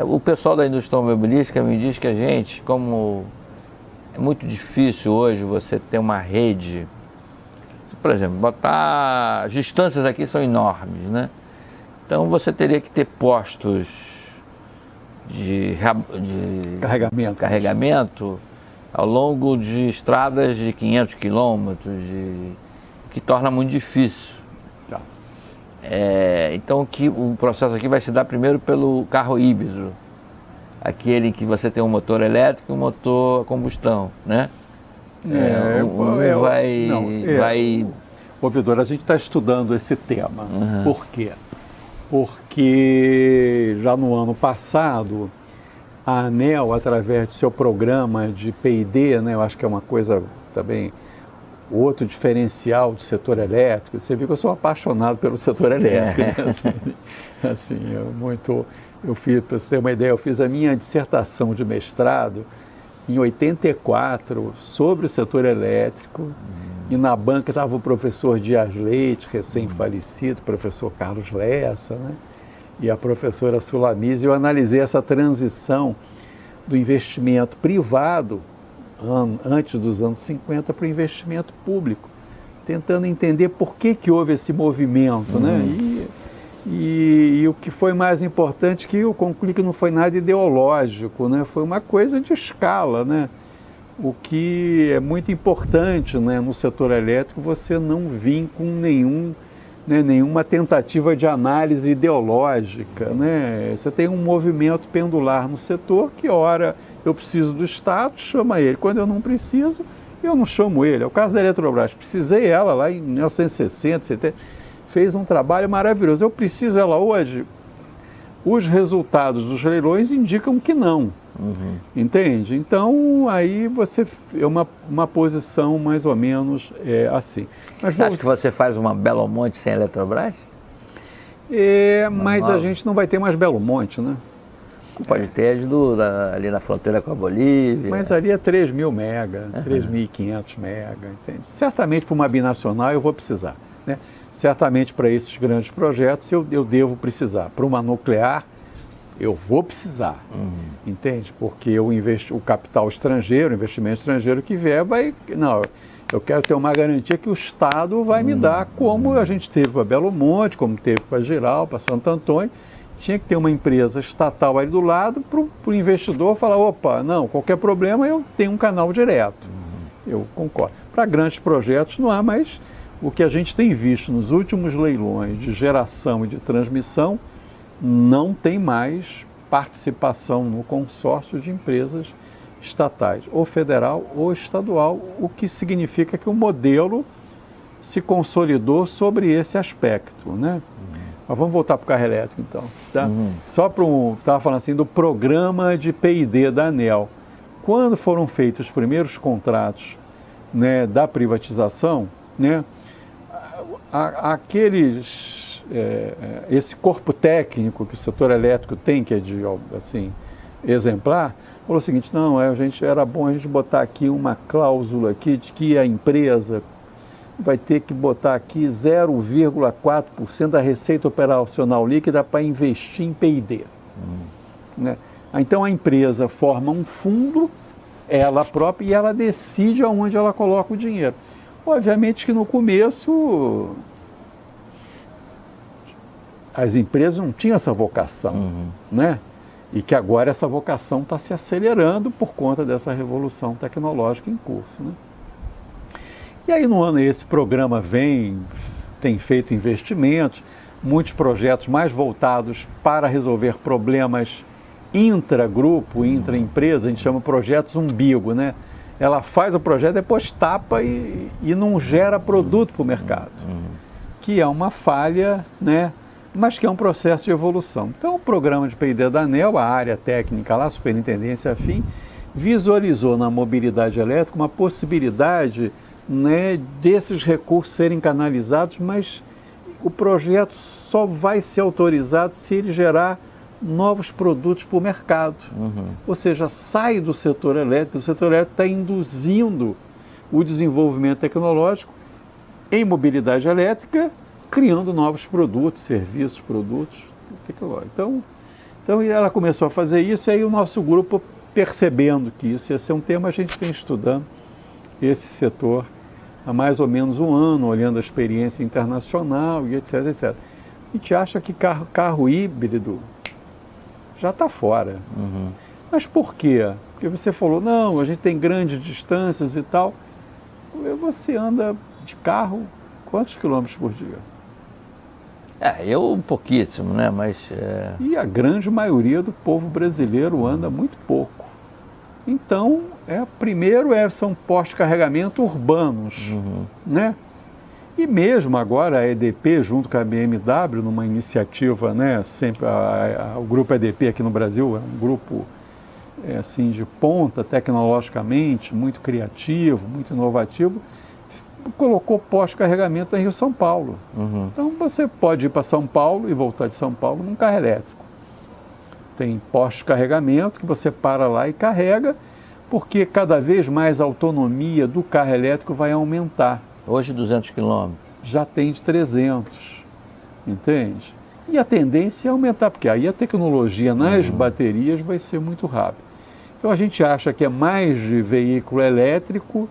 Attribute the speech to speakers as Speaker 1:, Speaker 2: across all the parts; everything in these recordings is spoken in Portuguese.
Speaker 1: O pessoal da indústria automobilística me diz que a gente, como é muito difícil hoje você ter uma rede, por exemplo, as distâncias aqui são enormes, né? Então você teria que ter postos de carregamento ao longo de estradas de 500 quilômetros, que torna muito difícil.
Speaker 2: Tá.
Speaker 1: Então o processo aqui vai se dar primeiro pelo carro híbrido, aquele que você tem um motor elétrico e um motor a combustão, né?
Speaker 2: Ouvidor, a gente está estudando esse tema. Por quê? Porque já no ano passado, a ANEEL, através do seu programa de P&D, né, eu acho que é uma coisa também, outro diferencial do setor elétrico, você viu que eu sou apaixonado pelo setor elétrico. Né? Assim, eu fiz, para você ter uma ideia, eu fiz a minha dissertação de mestrado em 84 sobre o setor elétrico, e na banca estava o professor Dias Leite, recém-falecido, professor Carlos Lessa, né? E a professora Sulamise. Eu analisei essa transição do investimento privado, antes dos anos 50, para o investimento público, tentando entender por que houve esse movimento, né? E o que foi mais importante, que eu concluí que não foi nada ideológico, né? Foi uma coisa de escala, né? O que é muito importante, né, no setor elétrico, você não vir com nenhuma tentativa de análise ideológica, né? Você tem um movimento pendular no setor que, ora, eu preciso do Estado, chama ele. Quando eu não preciso, eu não chamo ele. É o caso da Eletrobras. Precisei ela lá em 1960, 70, fez um trabalho maravilhoso. Eu preciso ela hoje. Os resultados dos leilões indicam que não. Entende? Então, aí você é uma posição mais ou menos assim. Mas
Speaker 1: você acha que você faz uma Belo Monte sem Eletrobras?
Speaker 2: Mas a gente não vai ter mais Belo Monte, né?
Speaker 1: Pode ter ali na fronteira com a Bolívia.
Speaker 2: Mas ali é 3.000 mega, 3.500 mega, entende? Certamente para uma binacional eu vou precisar, né? Certamente para esses grandes projetos eu devo precisar. Para uma nuclear, eu vou precisar, entende? Porque o capital estrangeiro, o investimento estrangeiro que vier não, eu quero ter uma garantia que o Estado vai me dar, como a gente teve para Belo Monte, como teve para Giral, para Santo Antônio. Tinha que ter uma empresa estatal ali do lado para o investidor falar, opa, não, qualquer problema eu tenho um canal direto. Eu concordo. Para grandes projetos não há mais. O que a gente tem visto nos últimos leilões de geração e de transmissão, não tem mais participação no consórcio de empresas estatais, ou federal ou estadual, o que significa que o modelo se consolidou sobre esse aspecto, né? Mas vamos voltar para o carro elétrico, então. Tá? Só para estava falando assim do programa de P&D da ANEEL. Quando foram feitos os primeiros contratos, né, da privatização, né, esse corpo técnico que o setor elétrico tem, que é de assim, exemplar, falou o seguinte, não, era bom a gente botar aqui uma cláusula aqui de que a empresa vai ter que botar aqui 0,4% da receita operacional líquida para investir em P&D. Né? Então a empresa forma um fundo, ela própria, e ela decide aonde ela coloca o dinheiro. Obviamente que no começo as empresas não tinham essa vocação, né? E que agora essa vocação está se acelerando por conta dessa revolução tecnológica em curso, né? E aí no ano esse programa tem feito investimentos, muitos projetos mais voltados para resolver problemas intragrupo, intraempresa, a gente chama projetos umbigo, né? Ela faz o projeto, depois tapa e não gera produto para o mercado, que é uma falha, né? Mas que é um processo de evolução. Então, o programa de P&D da ANEEL, a área técnica lá, superintendência afim, visualizou na mobilidade elétrica uma possibilidade, né, desses recursos serem canalizados, mas o projeto só vai ser autorizado se ele gerar novos produtos para o mercado. Ou seja, sai do setor elétrico, o setor elétrico está induzindo o desenvolvimento tecnológico em mobilidade elétrica, criando novos produtos, serviços, produtos tecnológicos. Então ela começou a fazer isso, e aí o nosso grupo, percebendo que isso ia ser um tema, a gente vem estudando esse setor há mais ou menos um ano, olhando a experiência internacional e etc, etc. A gente acha que carro híbrido já está fora. Mas por quê? Porque você falou, não, a gente tem grandes distâncias e tal. Você anda de carro quantos quilômetros por dia?
Speaker 1: Eu pouquíssimo, né? Mas...
Speaker 2: E a grande maioria do povo brasileiro anda muito pouco. Então, primeiro são postos de carregamento urbanos, né? E mesmo agora a EDP, junto com a BMW, numa iniciativa, né? Sempre o grupo EDP aqui no Brasil é um grupo assim, de ponta tecnologicamente, muito criativo, muito inovativo, colocou postos de carregamento em Rio-São Paulo. Então você pode ir para São Paulo e voltar de São Paulo num carro elétrico. Tem postos de carregamento que você para lá e carrega, porque cada vez mais a autonomia do carro elétrico vai aumentar.
Speaker 1: Hoje 200 quilômetros.
Speaker 2: Já tem de 300, entende? E a tendência é aumentar, porque aí a tecnologia nas baterias vai ser muito rápida. Então a gente acha que é mais de veículo elétrico,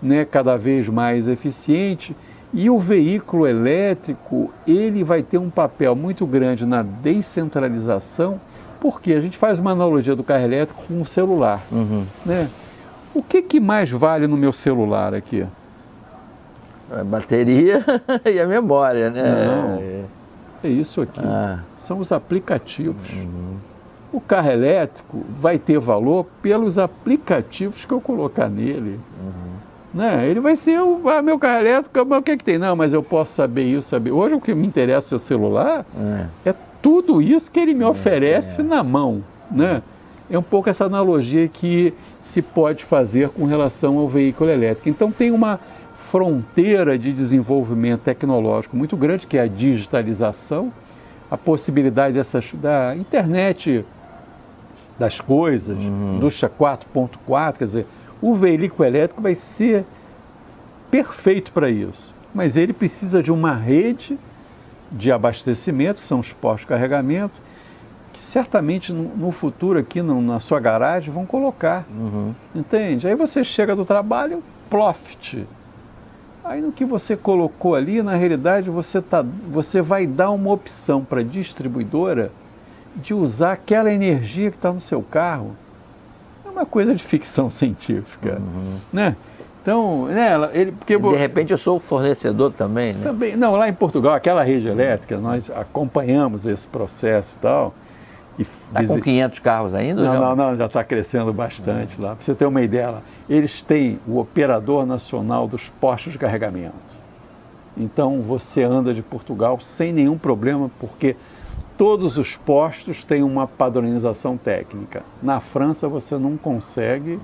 Speaker 2: né, cada vez mais eficiente, e o veículo elétrico ele vai ter um papel muito grande na descentralização, porque a gente faz uma analogia do carro elétrico com o celular. Né? O que mais vale no meu celular aqui?
Speaker 1: A bateria e a memória, né?
Speaker 2: Não, é isso aqui. São os aplicativos. O carro elétrico vai ter valor pelos aplicativos que eu colocar nele. Né? Ele vai ser meu carro elétrico, mas o que tem? Não, mas eu posso saber isso, saber. Hoje o que me interessa é o celular, é tudo isso que ele me oferece na mão. Né? É um pouco essa analogia que se pode fazer com relação ao veículo elétrico. Então tem uma fronteira de desenvolvimento tecnológico muito grande, que é a digitalização, a possibilidade da internet das coisas, indústria 4.4, quer dizer, o veículo elétrico vai ser perfeito para isso, mas ele precisa de uma rede de abastecimento, que são os postos de carregamento, que certamente no futuro aqui na sua garagem vão colocar, entende? Aí você chega do trabalho, ploft. Aí no que você colocou ali, na realidade, você vai dar uma opção para a distribuidora de usar aquela energia que está no seu carro. É uma coisa de ficção científica, né? Então, né, porque
Speaker 1: de repente eu sou o fornecedor também, né?
Speaker 2: Também, não, lá em Portugal, aquela rede elétrica, nós acompanhamos esse processo e tal.
Speaker 1: Está com 500 carros ainda?
Speaker 2: Não, já está crescendo bastante lá. Para você ter uma ideia, eles têm o operador nacional dos postos de carregamento. Então você anda de Portugal sem nenhum problema, porque todos os postos têm uma padronização técnica. Na França você não consegue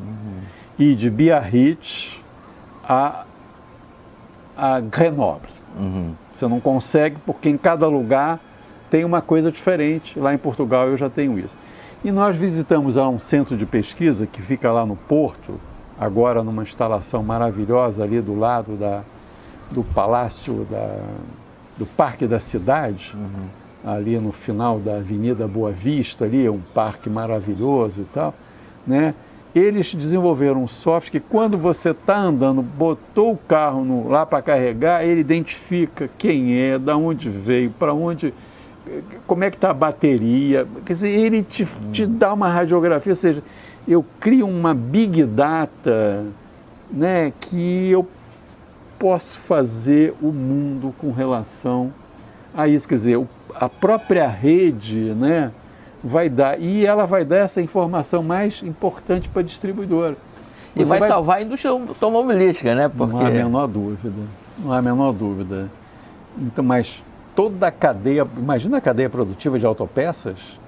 Speaker 2: ir de Biarritz a Grenoble. Você não consegue, porque em cada lugar tem uma coisa diferente. Lá em Portugal eu já tenho isso. E nós visitamos lá um centro de pesquisa que fica lá no Porto, agora numa instalação maravilhosa ali do lado do Palácio, do Parque da Cidade, ali no final da Avenida Boa Vista, ali é um parque maravilhoso e tal, né? Eles desenvolveram um software que quando você está andando, botou o carro lá para carregar, ele identifica quem é, de onde veio, para onde... como é que está a bateria, quer dizer, ele te dá uma radiografia, ou seja, eu crio uma big data, né, que eu posso fazer o mundo com relação a isso, quer dizer, a própria rede, né, vai dar, e ela vai dar essa informação mais importante para a distribuidora.
Speaker 1: E vai salvar a indústria automobilística, né? Porque...
Speaker 2: Não há a menor dúvida, não há a menor dúvida. Então, mas toda a cadeia, imagina a cadeia produtiva de autopeças,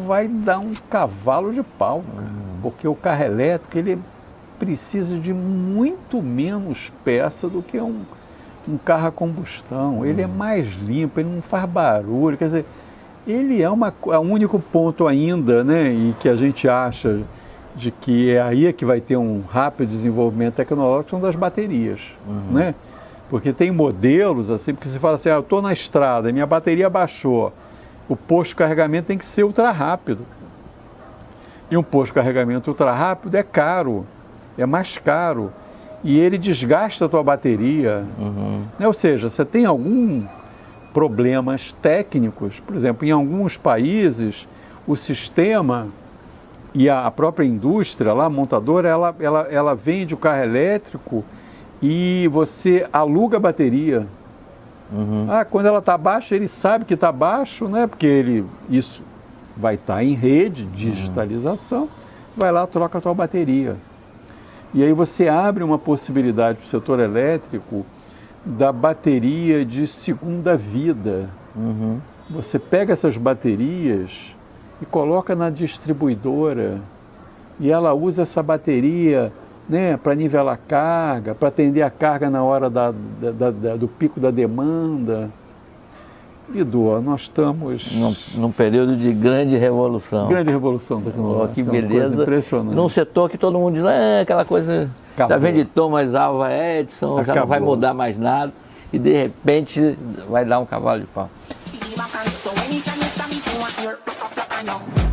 Speaker 2: vai dar um cavalo de pau, porque o carro elétrico ele precisa de muito menos peça do que um carro a combustão. Ele é mais limpo, ele não faz barulho, quer dizer, ele é o único ponto ainda, né, e que a gente acha de que é aí que vai ter um rápido desenvolvimento tecnológico, são das baterias, né? Porque tem modelos assim, porque você fala assim, eu estou na estrada, minha bateria baixou, O posto de carregamento tem que ser ultra rápido. E um posto de carregamento ultra rápido é caro, é mais caro. E ele desgasta a tua bateria. Ou seja, você tem alguns problemas técnicos. Por exemplo, em alguns países, o sistema e a própria indústria, lá, a montadora, ela vende o carro elétrico e você aluga a bateria. Quando ela está baixa, ele sabe que está baixo, né? Porque isso vai estar em rede, digitalização, vai lá, troca a tua bateria. E aí você abre uma possibilidade para o setor elétrico da bateria de segunda vida. Você pega essas baterias e coloca na distribuidora e ela usa essa bateria, né, para nivelar a carga, para atender a carga na hora do pico da demanda. Vidor, nós estamos
Speaker 1: Num período de grande revolução.
Speaker 2: grande revolução tecnológica.
Speaker 1: Que
Speaker 2: é uma coisa
Speaker 1: beleza.
Speaker 2: impressionante.
Speaker 1: Num setor que todo mundo diz, aquela coisa
Speaker 2: Acabou.
Speaker 1: da venda de Thomas Alva Edison, já não
Speaker 2: Acabou.
Speaker 1: vai mudar mais nada. E de repente vai dar um cavalo de pau.
Speaker 3: So anytime you stop me, you want your